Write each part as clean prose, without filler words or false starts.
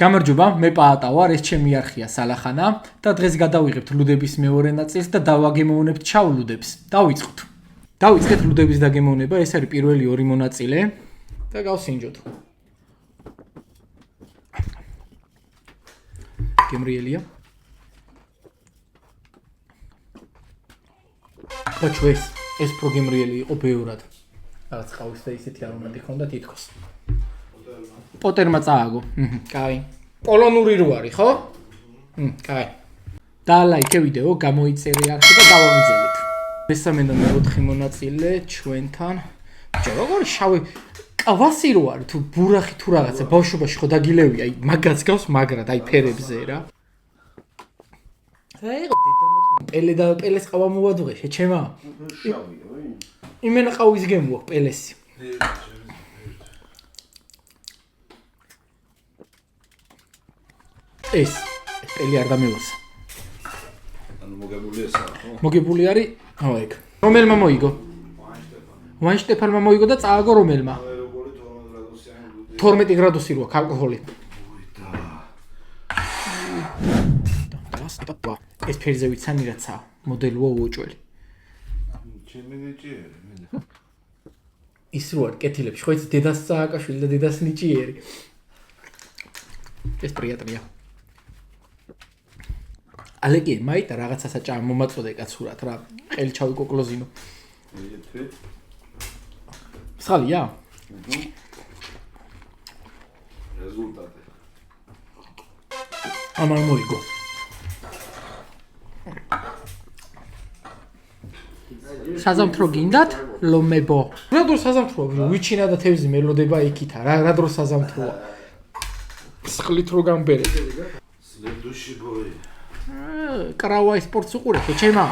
გამარჯობა, მე პაატა ვარ, ეს ჩემი არხია სალახანა და დღეს გადავიღებთ ლუდების მეორე ნაწილს და დავაგემოვნებთ ჩავ ლუდებს. დავიწყოთ. დავიწყეთ ლუდების დაგემოვნება, ეს არის პირველი ორი მონაწილე და გავსინჯოთ. გემრიელია. ბაჩო ეს პროგემრიელი იყო ბევრად. რაღაც ყავის და ისეთი არომატი ჰქონდა თითქოს. პოტერმა წააგო. კაი. პოლონური რო არის, ხო? კაი. დალაიქე ვიდეო, გამოიწერე არხი და დავამძელეთ. მესამე და მეოთხე მონაწილე ჩვენთან. ბიჭო, როგორი შავი კვასი რო არის თუ ბურახი თუ რაღაცა ბავშვობაში ხო დაგილევი, აი მაგაც გავს მაგრად, აი ფერებზე რა. აიღო დედამოწმე პელე და პელეს ყავა მოვადუღე, შეჩემა. შავია, იმენა ყავის გემოა პელესი. ეს პელი არ დამევასა. ანუ მოგებული ესაა, ხო? მოგებული არის, აუ ეგ. რომელმა მოიგო? ვაინშტეფანმა მოიგო და წააგო რომელმა? 12 გრადუსი როა ალკოჰოლი. ეს ფერზე ვიცანი რაცა მოდელოა უოჭველი. ჩემი ნიჭიერი. ის რო არის კეთილებში, ხო იცი დედას წააკაშვილი და დედას ნიჭიერი. ეს პრიატრია. ალეკი მაიტა რაღაცა საჭა მომაწოდე კაცურად რა ყელი ჩავიკოკლოზინო. მსხალია? რეზულტატი. ამან მოიგო. საზამთრო გინდათ? ლომებო. რა დრო საზამთროა? ვიჩინა და თევზი მელოდება იქითა. რა დრო საზამთროა? სხლით რო გამბერე. სლედუში ბოი. კრავაი სპორტს უყურებ, ჩემა.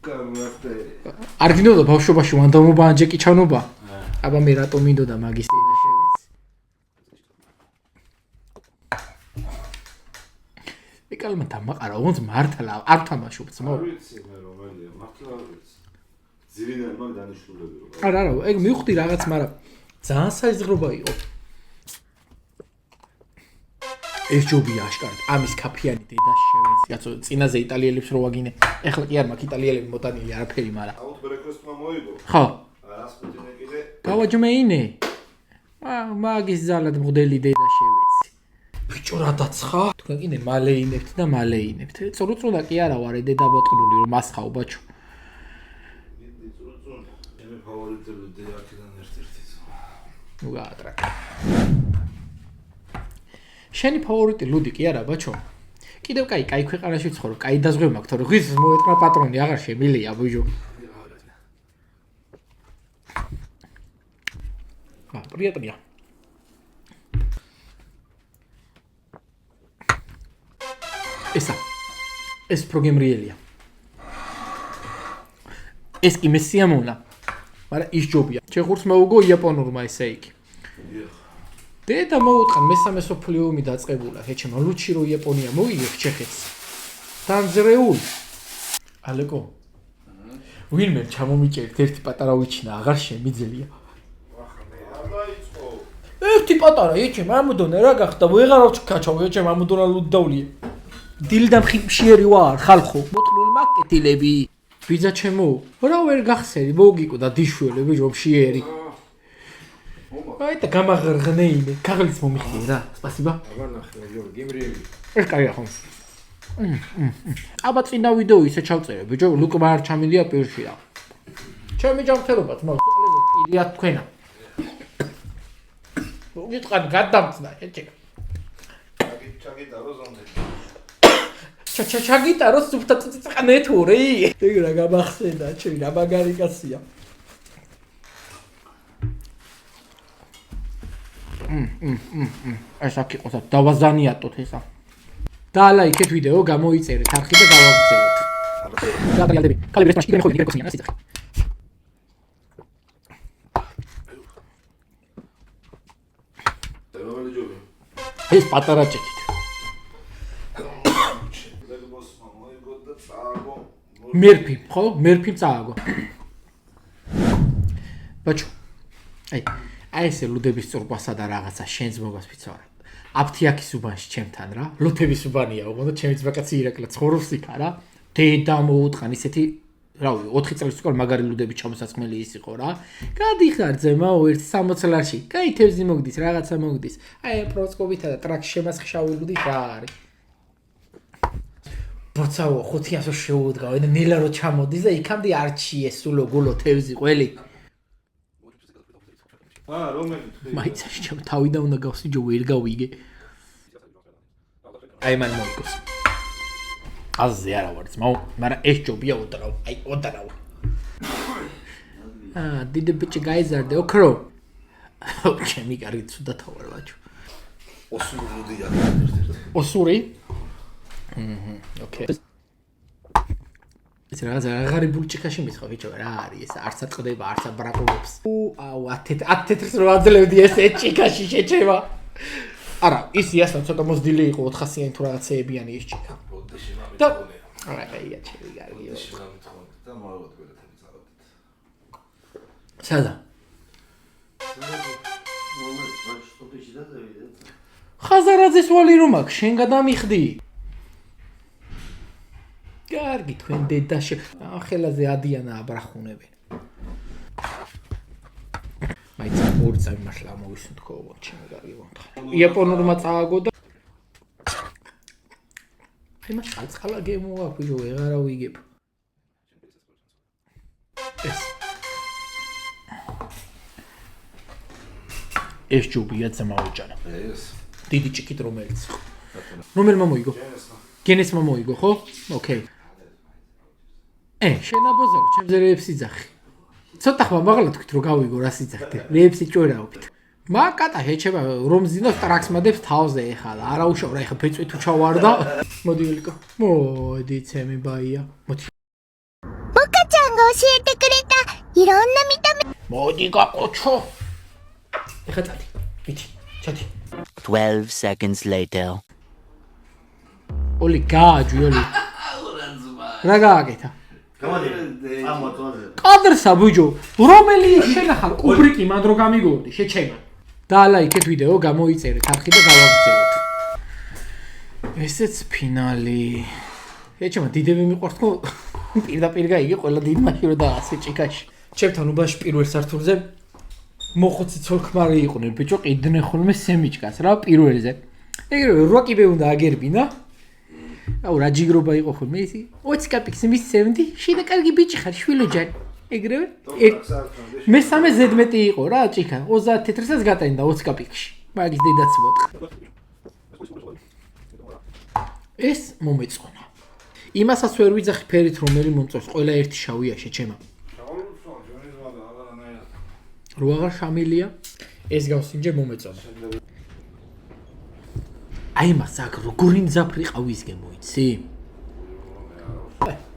გამარტე. არ გინდოდა ბავშვობაში ვანდამობა ან ჯეკი ჩანობა? აბა მე რატომ მინდოდა მაგის და შევეცი. ეკალმა დამაყარა, ոնց მართლა არ თამაშობს, მო. არ ვიცი მე რომელია, მართლა არ ვიცი. ძირიდან მაგ დანიშნულები რო. არა, ეგ მივხვდი რაღაც, მაგრამ ძალიან საიზღრობა იყო. ეს ჯობია აშკარად, ამის კაფიანი დედა შევეცი, კაცო, წინაზე იტალიელებს რო ვაგინე. ეხლა კი არ მაქვს იტალიელები მოტანილი არაფერი, მაგრამ. აუთ ბრეკრესტმა მოიგო. ხო. რასპუტინე კიდე. გავაჯმეინე. მაგის ზალად მოდელი დედა შევეცი. ბიჭო რა დაცხა? თქვენ კიდე მალეინებთ და მალეინებთ. წრუწრუნა კი არა ვარ დედა ბოტყნული რომ მასხავ ბაჩო. მე ფავორიტები დეაქიდან ერთ-ერთი. ნუ გაატრაკ. შენი ფავორიტი ლუდი კი არა ბაჩო? კიდევ კაი ქვეყანაში ვცხოვრობ, კაი დაზღვევ მაქვს, თორე ღვიძლს მოეტყნა პატრონი აღარ შემილია ბუჯო. პრიატრია. ეს პროგემრიელია. ეს კი მესიამონა. მაგრამ ის ჯობია. ჩეხურს მოუგო იაპონურმა ესე იგი. დედა მოუტყან მესამე სოფლიო ომი დაწყებულა, ეჩემა ლუჩირო იაპონია მოიგებს ჩეხეთს. დანძრეულ. ალეკო. ვინმე ჩამომიჭერთ ერთი პატარა ვიჩინა, აღარ შემიძლია. ერთი პატარა ეჩემა ამუდონა რა გახდა, ვეღარავ ჩქაჩავ ეჩემა ამუდონა ლუდდავლია. დილდამ ხიფშიერი ვარ, ხალხო. მოტყნული მაკეტილები. ბიძა ჩემო, რა ვერ გახსენი, მოგიკო და დიშველი ჯობშიერი. აი და გამაღრღნეინე, ქაღლიც მომიხდე რა. სპასიბა. აბა ნახე, გემრიელი. ეს კაია ხო. აბა წინა ვიდეო ისე ჩავწერე, ბიჭო, ლუკმა არ ჩამილია პირში რა. ჩემი ჯანმრთელობაც მაქვს, ყოლები პირია თქვენა. მოგიტყან გადამწნა, ეჭეკა. ჩაგიტარო ზონდე. ჩაგიტარო სუფთა წიწყანე თურე. ეგ რა გამახსენდა, ჩემი რა მაგარი კაცია. ეს აქ იყო და დავაზანიატოთ ესა. დალაიქეთ ვიდეო, გამოიწერეთ არხი და გავაგრძელოთ. გადაიალდები. კალიბრეს მაშინ მე ხოვდი გეკოსნიან ასე ძახი. დაბალი ჯობია. ეს პატარა ჭიქით. ლეგბოსმა მოიგო და წააგო. მერფი, ხო? მერფი წააგო. ბაჩო. აი ეს ლუდების წურყვასა და რაღაცა შენს მოგას ვიცავ. აფთიაქის უბანში ჩემთან რა. ლოთების უბანია, ოღონდ ჩემი ძმაკაცი ირაკლი ცხოვრობს იქ რა. დედა მოუტყან ისეთი რავი 4 წელს უკვე მაგარი ლუდები ჩამოსაწყმელი ის იყო რა. გადიხარ ძემაო 1 60 ლარში. კაი თევზი მოგდის, რაღაცა მოგდის. აი პროსკოვითა და ტრაქ შემასხშავი ლუდი რა არის. ბოცაო 500 შეუდგავ და ნელა რო ჩამოდის და იქამდე არჩიე სულო გულო თევზი ყველი. რომელი თქვი? მაიცაში ჩემ თავიდან უნდა გავსიჯო ვერ გავიგე. აი მან მოიგოს. აზე არა ვარ ძმაო, მაგრამ ეს ჯობია უდრავ. აი უდრავ. დიდი ბიჭი გაიზარდე, ოქრო. ჩემი კარგი ცუდად ვარ ბაჭო. ოსური ლუდია ერთ-ერთი. ოსური? ოკეი. ეს რაღაცა ბულჭიქაში მისხა ბიჭო რა არის ეს არც ატყდება არც აბრაკულობს. აუ 10 თეთრს რო აძლევდი ეს ჭიქაში შეჭება. არა ის იასნა ცოტა მოსდილი იყო 400-იანი თუ რაღაცეებიანი ეს ჭიქა. და არა კაია ჩემი კარგიო. და მაღლა გვერდები წავედით. სადა? მომენტ ვაშტობიში და დავიდე. ხაზარაძეს ვალი რომ აქ შენ გადამიხდი. კარგი თქვენ დედაშე ახელაზე ადიანა აბრახუნებენ. მაიცა ორი წამი მართლა მოვისუნთქო ჩემი კარგი მომთხარ. იაპონურმა წააგო და აი მას წყალ გემოა ბიჭო ვეღარა ვიგებ. ეს ჯობია ძმაოჯანა. ეს დიდი ჭიქით რომელიც. რომელმა მოიგო? გენესმა მოიგო ხო? ოკეი. შენ აბოზარო ჩემზე რეებს იძახი. ცოტა ხმა მაღლა თქვით რომ გავიგო რა სიძახდე. რეებს იჭვერავით. მაკატა შეჩება რომ ზინოს ტრაქს მადებს თავზე ეხლა. არა უშავრა ეხლა ფეწვი თუ ჩავარდა. მოდი ვილკო. მოდი ცემი ბაია. მოდი. ბოკა-чанが教えてくれたいろんな見た目 მოდი გაკოჩო. ეხლა წადი. ვიჩი. ჩადი. 12 seconds later. ოლი გააჯვიოლი. რა გააკეთა? კადრსა ბუჯო, რომელი შენახა კუბრიკი მან რო გამიგორდი, შეჩემა. და ლაიქეთ ვიდეო, გამოიწერეთ არხი და გავაგრძელოთ. ესეც ფინალი. შეჩემა დიდები მიყვართ ხო? პირდაპირ გაიგე ყველა დიდ მაშინ რო დაასე ჭიქაში. ჩემთან უბანში პირველ სართულზე მოხოცი ცოლქმარი იყვნენ, ბიჭო, ყიდნენ ხოლმე სემიჩკას რა პირველზე. ეგრევე 8 კიბე უნდა აგერბინა. აუ რა ჯიგრობა იყო ხოლმე ისი 20 კაპიკს მისცემდი შიდა კარგი ბიჭი ხარ შვილოჯანი ეგრევე მესამე ზედმეტი იყო რა ჭიქა 30 თეთრსაც გატანდა 20 კაპიკში მაგის დედაც მოტყ ეს მომეწონა იმასაც ვერ ვიძახი ფერით რომელი მომწონს ყველა ერთი შავია შეჩემა რო აღარ შამილია ეს გავსინჯე მომეწონა აი მას აქ როგორი მძაფრი ყავისგე მოიცი?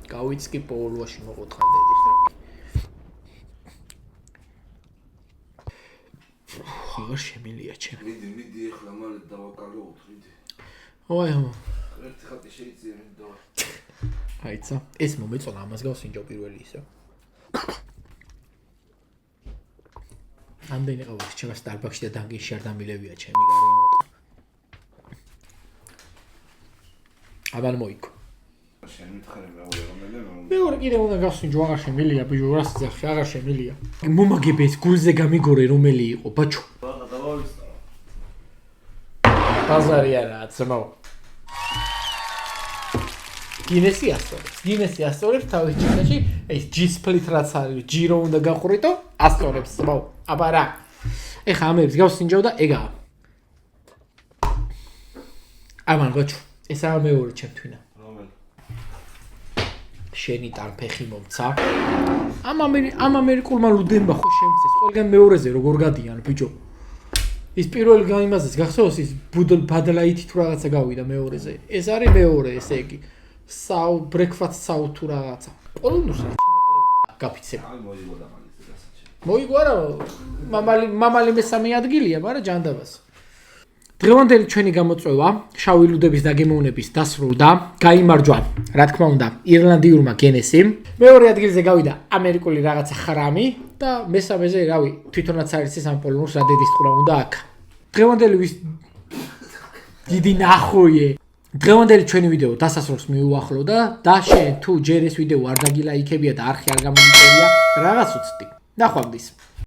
გავიცკი პოულოში მოყოთხანდა ეს რა. აღარ შემილია ჩემ. მიდი ეხლა მალე დავაკალოთ მიდი. ოი ერთი ხატი შეიძლება და აიცა ეს მომეწონა ამას გავსინჯო პირველი ისე. ამდენი ყავი ჩემ სტარბაქსში და დანგენში არ დამილებია ჩემი გარი მოტყ. აბან მოიგო. შენ მითხარი მეორე მეორე კიდე უნდა გავსინჯო აღარ შემილია ბიჭო რა სიძახი აღარ შემილია. მომაგებ ეს გულზე გამიგორე რომელი იყო ბაჩო. ბაზარი არა ძმაო. გინესი ასწორებს თავის ჭიქაში ეს G-split რაც არის ჯირო უნდა გაყვრიტო ასწორებს ძმაო. აბა რა. ეხა ამებს გავსინჯო და ეგაა. ამან ბაჩო ესაა მეორე ჩემთვინა. რომელი? შენი ტანფეხი მომცა. ამ ამერიკულმა ლუდემმა ხო შემცეს. ყველგან მეორეზე როგორ გადიან ბიჭო. ის პირველი გამიმაზეს გახსოვს ის ბადლაითი თუ რაღაცა გავიდა მეორეზე. ეს არის მეორე ესე იგი. breakfast საუ თუ რაღაცა. პოლონურს რა შემიყალებდა გაფიცება. აი მოიგო და მაგის დასაჩი. მოიგო არა მამალი მესამე ადგილია, მაგრამ ჯანდაბას. დღევანდელი ჩვენი გამოწვევა შავი ლუდების დაგემოვნების დასრულდა. გაიმარჯვა, რა თქმა უნდა, ირლანდიურმა გენესი. მეორე ადგილზე გავიდა ამერიკული რაღაცა ხრამი და მესამეზე, რავი, თვითონაც არის ეს ამ პოლონურს რა დედის ყურა უნდა აქ. დღევანდელი დიდი ნახვიე. დღევანდელი ჩვენი ვიდეო დასასრულს მიუახლოვდა და შენ თუ ჯერ ეს ვიდეო არ დაგილაიქებია და არხი არ გამომიწერია, რაღაც უცდი. ნახვამდის.